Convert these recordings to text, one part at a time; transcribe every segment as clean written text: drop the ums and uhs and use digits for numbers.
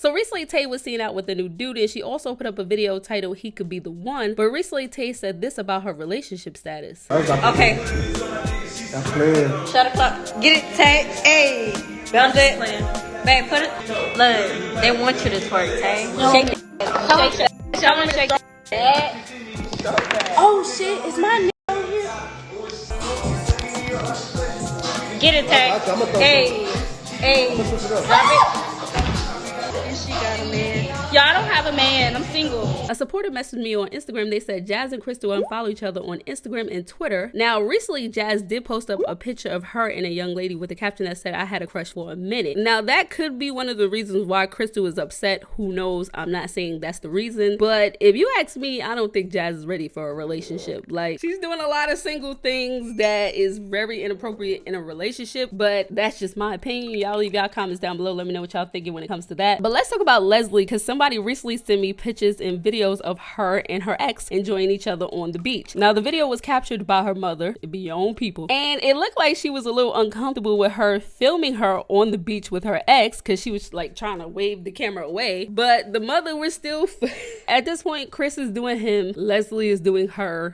So recently Tae was seen out with a new dude, and she also put up a video titled "He Could Be the One." But recently Tae said this about her relationship status. Okay. Shut the fuck. Get it, Tae. Hey. Bounce it. Babe, put it. Look, they want you to twerk, Tae. Shake it. Come on, shake it. Oh shit, is my nigga on here? Get it, Tae. Hey. Hey. Drop it. And she got a man. Y'all, I don't have a man. I'm single. A supporter messaged me on Instagram. They said Jazz and Crystal unfollow each other on Instagram and Twitter. Now, recently, Jazz did post up a picture of her and a young lady with a caption that said, "I had a crush for a minute." Now, that could be one of the reasons why Crystal is upset. Who knows? I'm not saying that's the reason. But if you ask me, I don't think Jazz is ready for a relationship. Like, she's doing a lot of single things that is very inappropriate in a relationship. But that's just my opinion. Y'all leave y'all comments down below. Let me know what y'all thinking when it comes to that. But let's talk about Leslie, because somebody recently sent me pictures and videos of her and her ex enjoying each other on the beach. Now, the video was captured by her mother. It be your own people. And it looked like she was a little uncomfortable with her filming her on the beach with her ex, because she was like trying to wave the camera away. But the mother was still... At this point, Chris is doing him. Leslie is doing her.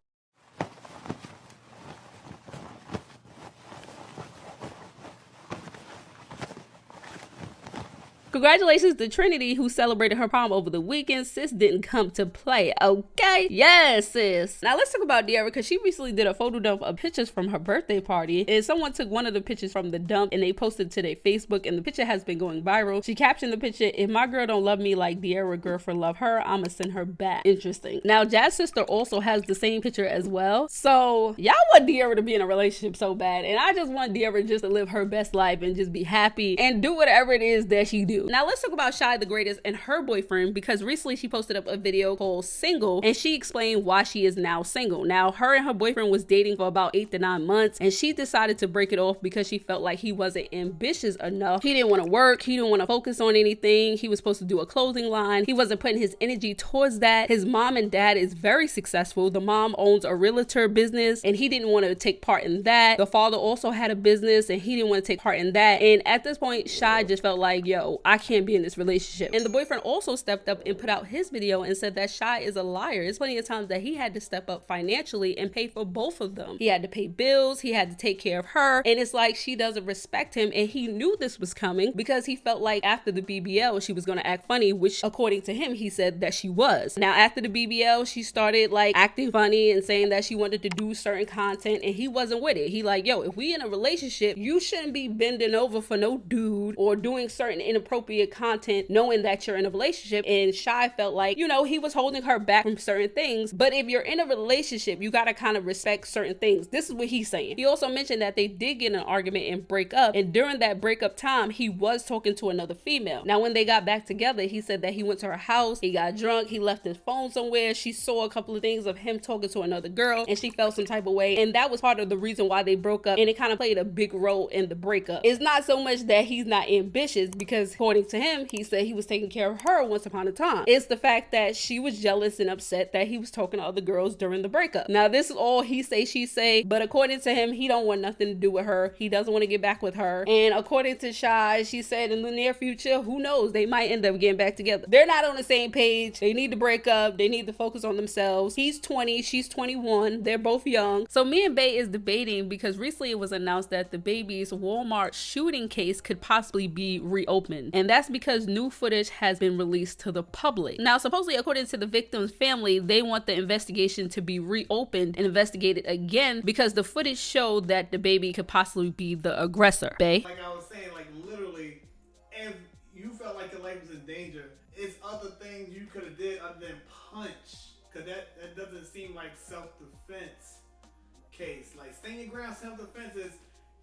Congratulations to Trinity, who celebrated her prom over the weekend. Sis didn't come to play, okay? Yes, sis. Now let's talk about De'Ara, because she recently did a photo dump of pictures from her birthday party, and someone took one of the pictures from the dump and they posted it to their Facebook, and the picture has been going viral. She captioned the picture, "If my girl don't love me like De'Ara girlfriend love her, I'ma send her back." Interesting. Now Jazz's sister also has the same picture as well. So y'all want De'Ara to be in a relationship so bad, and I just want De'Ara just to live her best life and just be happy and do whatever it is that she do. Now let's talk about Chythegreatest and her boyfriend, because recently she posted up a video called "Single," and she explained why she is now single. Now, her and her boyfriend was dating for about 8 to 9 months, and she decided to break it off because she felt like he wasn't ambitious enough. He didn't want to work. He didn't want to focus on anything. He was supposed to do a clothing line. He wasn't putting his energy towards that. His mom and dad is very successful. The mom owns a realtor business, and he didn't want to take part in that. The father also had a business, and he didn't want to take part in that. And at this point, Shy just felt like, yo, I can't be in this relationship. And the boyfriend also stepped up and put out his video and said that Shy is a liar. There's plenty of times that he had to step up financially and pay for both of them. He had to pay bills, he had to take care of her, and it's like she doesn't respect him, and he knew this was coming because he felt like after the BBL she was going to act funny, which according to him he said that she was. Now after the BBL she started like acting funny and saying that she wanted to do certain content, and he wasn't with it. He like, yo, if we in a relationship, you shouldn't be bending over for no dude or doing certain inappropriate content knowing that you're in a relationship. And Shy felt like, you know, he was holding her back from certain things. But if you're in a relationship, you gotta kind of respect certain things. This is what he's saying. He also mentioned that they did get in an argument and break up, and during that breakup time he was talking to another female. Now when they got back together, he said that he went to her house, he got drunk, he left his phone somewhere, she saw a couple of things of him talking to another girl, and she felt some type of way, and that was part of the reason why they broke up, and it kind of played a big role in the breakup. It's not so much that he's not ambitious, because according to him, he said he was taking care of her once upon a time. It's the fact that she was jealous and upset that he was talking to other girls during the breakup. Now this is all he say, she say, but according to him, he don't want nothing to do with her. He doesn't want to get back with her. And according to Shy, she said in the near future, who knows, they might end up getting back together. They're not on the same page. They need to break up. They need to focus on themselves. He's 20, she's 21. They're both young. So me and Bae is debating, because recently it was announced that Dababy's Walmart shooting case could possibly be reopened, and that's because new footage has been released to the public. Now supposedly, according to the victim's family, they want the investigation to be reopened and investigated again because the footage showed that Dababy could possibly be the aggressor. Bae? Like I was saying, like literally, if you felt like your life was in danger, it's other things you could have did other than punch, because that doesn't seem like self-defense case. Like standing your ground, self-defense is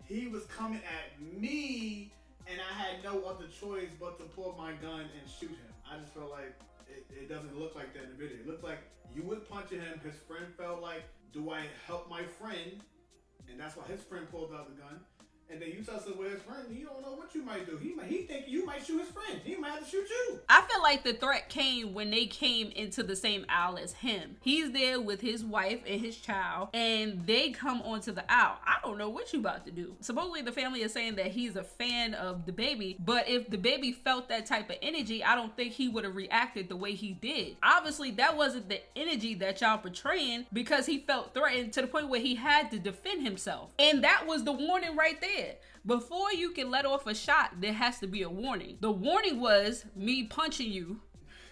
he was coming at me and I had no other choice but to pull my gun and shoot him. I just feel like it doesn't look like that in the video. It looked like you would punch at him. His friend felt like, do I help my friend? And that's why his friend pulled out the gun. and then you tussle with his friend, you don't know what you might do. He think you might shoot his friend. He might have to shoot you. I feel like the threat came when they came into the same aisle as him. He's there with his wife and his child, and they come onto the aisle. I don't know what you about to do. Supposedly the family is saying that he's a fan of Dababy, but if Dababy felt that type of energy, I don't think he would have reacted the way he did. Obviously, that wasn't the energy that y'all portraying, because he felt threatened to the point where he had to defend himself. And that was the warning right there. Before you can let off a shot, there has to be a warning. The warning was me punching you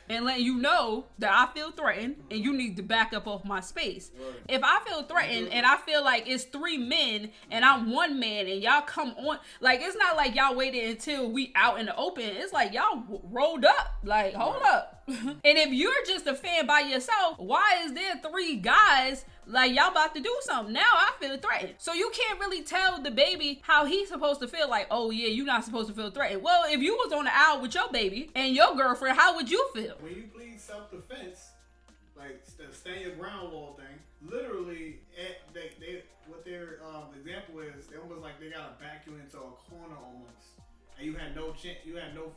and letting you know that I feel threatened and you need to back up off my space. Right. If I feel threatened and I feel like it's 3 men and I'm 1 man and y'all come on, like, it's not like y'all waited until we out in the open. It's like y'all rolled up, like, hold up. And if you're just a fan by yourself, why is there 3 guys like y'all about to do something? Now I feel threatened. So you can't really tell Dababy how he's supposed to feel, like, oh yeah, you're not supposed to feel threatened. Well, if you was on the aisle with your baby and your girlfriend, how would you feel? When you plead self-defense, like the stand your ground law thing, literally, they what their example is, they almost like they gotta back you into a corner almost, and you had no chance, you had no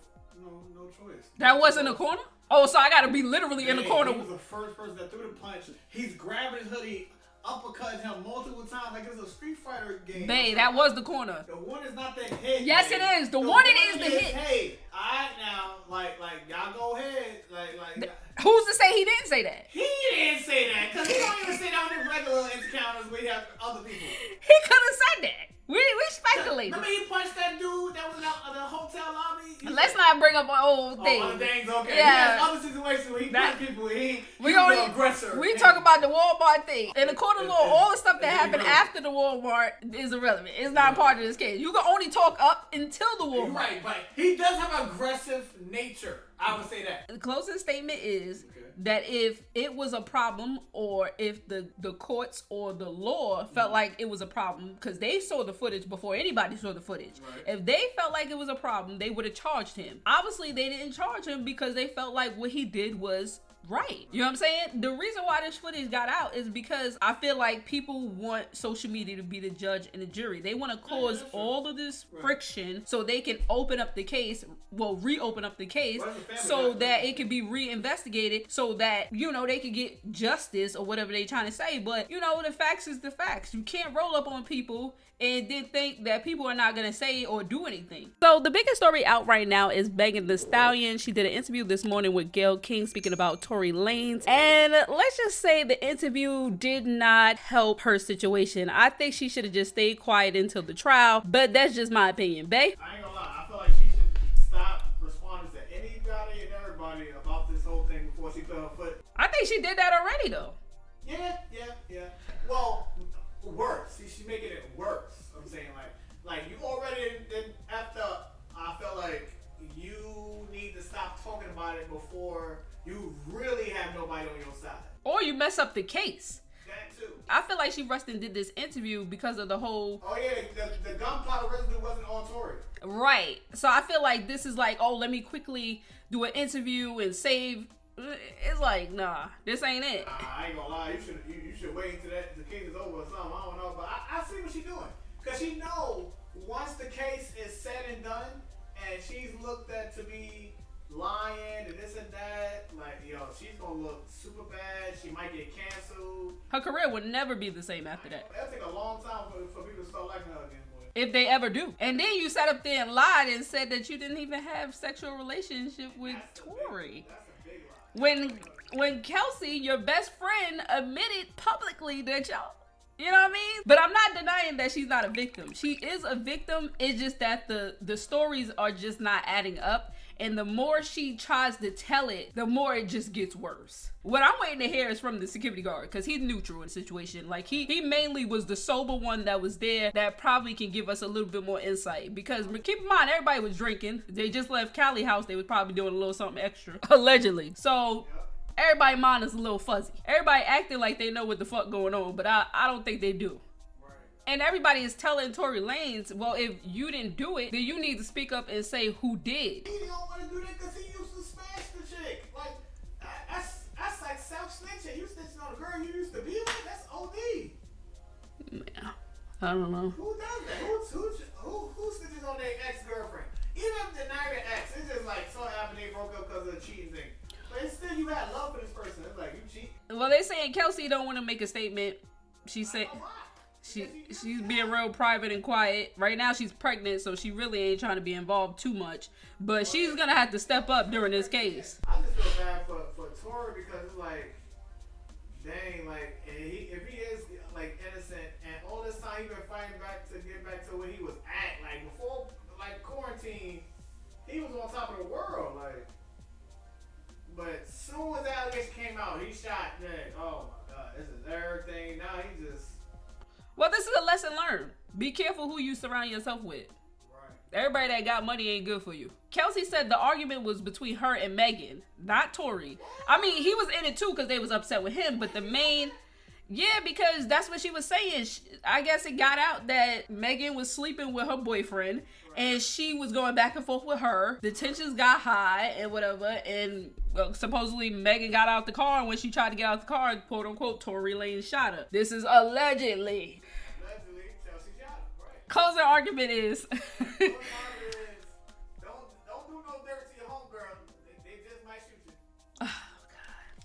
choice. That wasn't a corner? Oh, so I gotta be literally in the corner. He was the first person that threw the punch. He's grabbing his hoodie, uppercutting him multiple times like it's a Street Fighter game. Babe, that was the corner. The one is not the hit. Yes, babe. It is. The one is the hit. Hey, alright now, like y'all go ahead, like. Who's to say he didn't say that? He didn't say that, because he don't even say that on the regular encounters where you have other people. He could have said that. We speculated. Remember he punched that dude that was in the hotel lobby? Let's not bring up old things. Other things, okay. Yeah. He has other situations where he punched people. He was the aggressor. We talk about the Walmart thing. In the court of law, all the stuff that happened after the Walmart is irrelevant. It's not part of this case. You can only talk up until the Walmart. Right, but he does have an aggressive nature. I would say that. The closing statement is that if it was a problem, or if the courts or the law felt like it was a problem, because they saw the footage before anybody saw the footage. Right. If they felt like it was a problem, they would have charged him. Obviously, they didn't charge him because they felt like what he did was right. You know what I'm saying? The reason why this footage got out is because I feel like people want social media to be the judge and the jury. They want to cause all of this friction so they can open up the case, reopen up the case, so that it can be reinvestigated, so that, you know, they can get justice or whatever they're trying to say. But, you know, the facts is the facts. You can't roll up on people and then think that people are not gonna say or do anything. So the biggest story out right now is Megan Thee Stallion. She did an interview this morning with Gayle King speaking about Tory Lanez, and let's just say the interview did not help her situation. I think she should have just stayed quiet until the trial, but that's just my opinion, babe. I ain't gonna lie, I feel like she should stop responding to anybody and everybody about this whole thing before she put her foot. I think she did that already though. Yeah. Well, worse. She's making it worse. I'm saying, like you already did after. I felt like you need to stop talking about it before you really have nobody on your side. Or you mess up the case. That too. I feel like she rushed and did this interview because of the whole. Oh yeah, the gunpowder residue wasn't on Tory. Right. So I feel like this is like, oh, let me quickly do an interview and save. It's like, nah, this ain't it. I ain't gonna lie. You should wait until the case is over or something. I don't know, but I see what she's doing, cause she know once the case is said and done, and she's looked at to be lying and this and that, like, yo, she's gonna look super bad. She might get canceled. Her career would never be the same after that. That'll take a long time for people to start liking her again. If they ever do. And then you sat up there and lied and said that you didn't even have sexual relationship with Tory. When Kelsey, your best friend, admitted publicly that y'all, you know what I mean? But I'm not denying that she's not a victim. She is a victim. It's just that the stories are just not adding up. And the more she tries to tell it, the more it just gets worse. What I'm waiting to hear is from the security guard, because he's neutral in the situation. Like, he mainly was the sober one that was there that probably can give us a little bit more insight. Because keep in mind, everybody was drinking. They just left Cali house. They was probably doing a little something extra, allegedly. So everybody's mind is a little fuzzy. Everybody acting like they know what the fuck going on, but I don't think they do. And everybody is telling Tory Lanez, well, if you didn't do it, then you need to speak up and say who did. He don't want to do that because he used to smash the chick. Like, that's like self-snitching. You snitching on a girl you used to be with? That's OD. Yeah, I don't know. Who does that? Who was a cheating thing. But it's still, you had love for this person. It's like, you cheat. Well, they saying Kelsey don't want to make a statement. She said she's being real private and quiet. Right now she's pregnant, so she really ain't trying to be involved too much. But she's gonna have to step up during this case. I just feel bad for Tori because it's like, dang, like, if he is like innocent and all this time he been fighting back to get back to where he was at, like before, like quarantine, he was on top of the world, like. But soon as the allegation came out, he shot Nick. Oh my God, this is everything. Now he just. Well, this is a lesson learned. Be careful who you surround yourself with. Right. Everybody that got money ain't good for you. Kelsey said the argument was between her and Megan, not Tori. I mean, he was in it too because they was upset with him, but the main... Yeah, because that's what she was saying. I guess it got out that Megan was sleeping with her boyfriend and she was going back and forth with her. The tensions got high and whatever. And supposedly Megan got out the car, and when she tried to get out the car, quote unquote, Tory Lane shot her. This is allegedly. Allegedly, Chelsea shot him, right? Closing argument is...